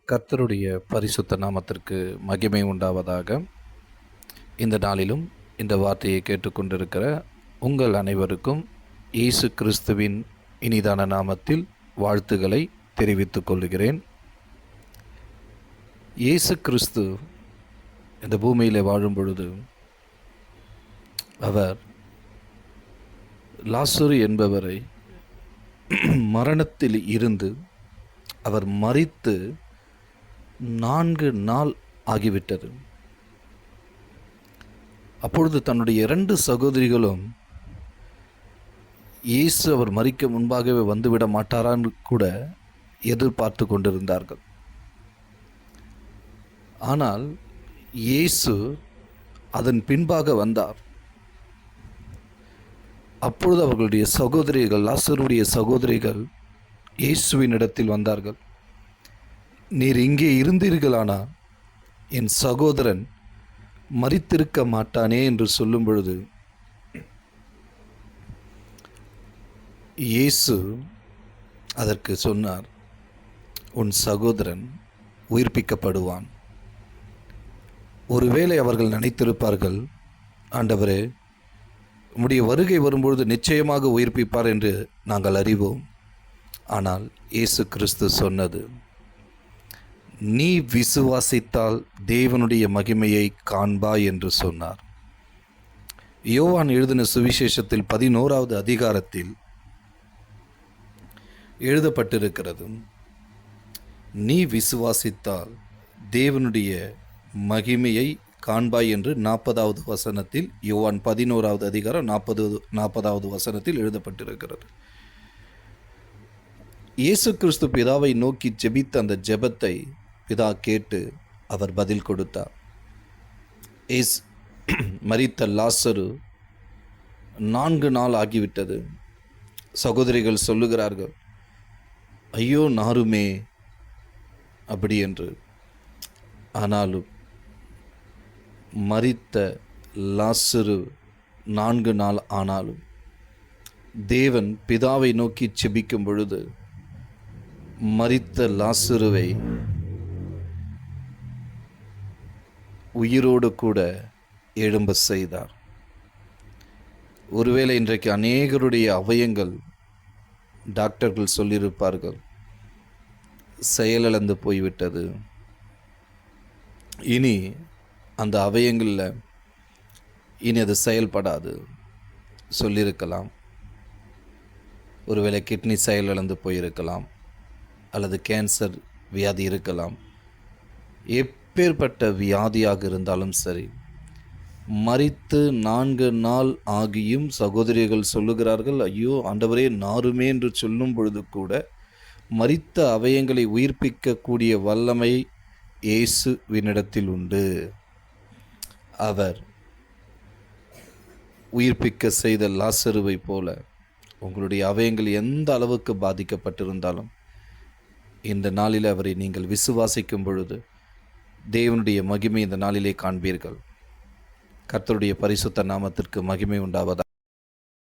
கர்த்தருடைய பரிசுத்த நாமத்திற்கு மகிமை உண்டாவதாக. இந்த நாளிலும் இந்த வார்த்தையை கேட்டுக்கொண்டிருக்கிற உங்கள் அனைவருக்கும் இயேசு கிறிஸ்துவின் இனிதான நாமத்தில் வாழ்த்துக்களை தெரிவித்துக் கொள்கிறேன். இயேசு கிறிஸ்து இந்த பூமியில் வாழும் பொழுது அவர் லாசரு என்பவரை மரணத்தில் இருந்து அவர் மரித்து 4 நாள் ஆகிவிட்டது. அப்பொழுது தன்னுடைய 2 சகோதரிகளும் இயேசு அவர் மரிக்க முன்பாகவே வந்துவிட மாட்டாரான்னு கூட எதிர்பார்த்து கொண்டிருந்தார்கள். ஆனால் இயேசு அதன் பின்பாக வந்தார். அப்பொழுது அவர்களுடைய சகோதரிகள், லாசருடைய சகோதரிகள் இயேசுவின் இடத்தில் வந்தார்கள். நீர் இங்கே இருந்தீர்களானா என் சகோதரன் மரித்திருக்க மாட்டானே என்று சொல்லும் பொழுது இயேசு அதற்கு சொன்னார், உன் சகோதரன் உயிர்ப்பிக்கப்படுவான். ஒருவேளை அவர்கள் நினைத்திருப்பார்கள், ஆண்டவரே உம்முடைய வருகை வரும்பொழுது நிச்சயமாக உயிர்ப்பிப்பார் என்று நாங்கள் அறிவோம். ஆனால் இயேசு கிறிஸ்து சொன்னது, நீ விசுவாசித்தால் தேவனுடைய மகிமையை காண்பாய் என்று சொன்னார். யோவான் எழுதின சுவிசேஷத்தில் 11வது அதிகாரத்தில் எழுதப்பட்டிருக்கிறது, நீ விசுவாசித்தால் தேவனுடைய மகிமையை காண்பாய் என்று 40வது வசனத்தில், யோவான் 11வது அதிகாரம் 40வது வசனத்தில் எழுதப்பட்டிருக்கிறது. இயேசு கிறிஸ்து பிதாவை நோக்கி ஜெபித்த அந்த ஜெபத்தை பிதா கேட்டு அவர் பதில் கொடுத்தார். மரித்த லாசரு 4 நாள் ஆகிவிட்டது. சகோதரிகள் சொல்லுகிறார்கள், ஐயோ நாருமே அப்படி என்று. ஆனாலும் மரித்த லாசரு 4 நாள் ஆனாலும் தேவன் பிதாவை நோக்கி ஜெபிக்கும் பொழுது மரித்த லாசருவை உயிரோடு கூட எழும்ப செய்தார். ஒருவேளை இன்றைக்கு அநேகருடைய அவயங்கள் டாக்டர்கள் சொல்லியிருப்பார்கள், செயலிழந்து போய்விட்டது, இனி அந்த அவயங்களில் இனி அது செயல்படாது சொல்லியிருக்கலாம். ஒருவேளை கிட்னி செயலிழந்து போயிருக்கலாம், அல்லது கேன்சர் வியாதி இருக்கலாம். எப்பேற்பட்ட வியாதியாக இருந்தாலும் சரி, மரித்து 4 நாள் ஆகியும் சகோதரிகள் சொல்லுகிறார்கள், ஐயோ ஆண்டவரே நாருமே என்று சொல்லும் பொழுது கூட மரித்த அவயங்களை உயிர்ப்பிக்கக்கூடிய வல்லமை இயேசுவினிடத்தில் உண்டு. அவர் உயிர்ப்பிக்க செய்த லாசருவை போல உங்களுடைய அவயங்கள் எந்த அளவுக்கு பாதிக்கப்பட்டிருந்தாலும் இந்த நாளில் அவரை நீங்கள் விசுவாசிக்கும் பொழுது தேவனுடைய மகிமை இந்த நாளிலே காண்பீர்கள். கர்த்தருடைய பரிசுத்த நாமத்திற்கு மகிமை உண்டாவதாக.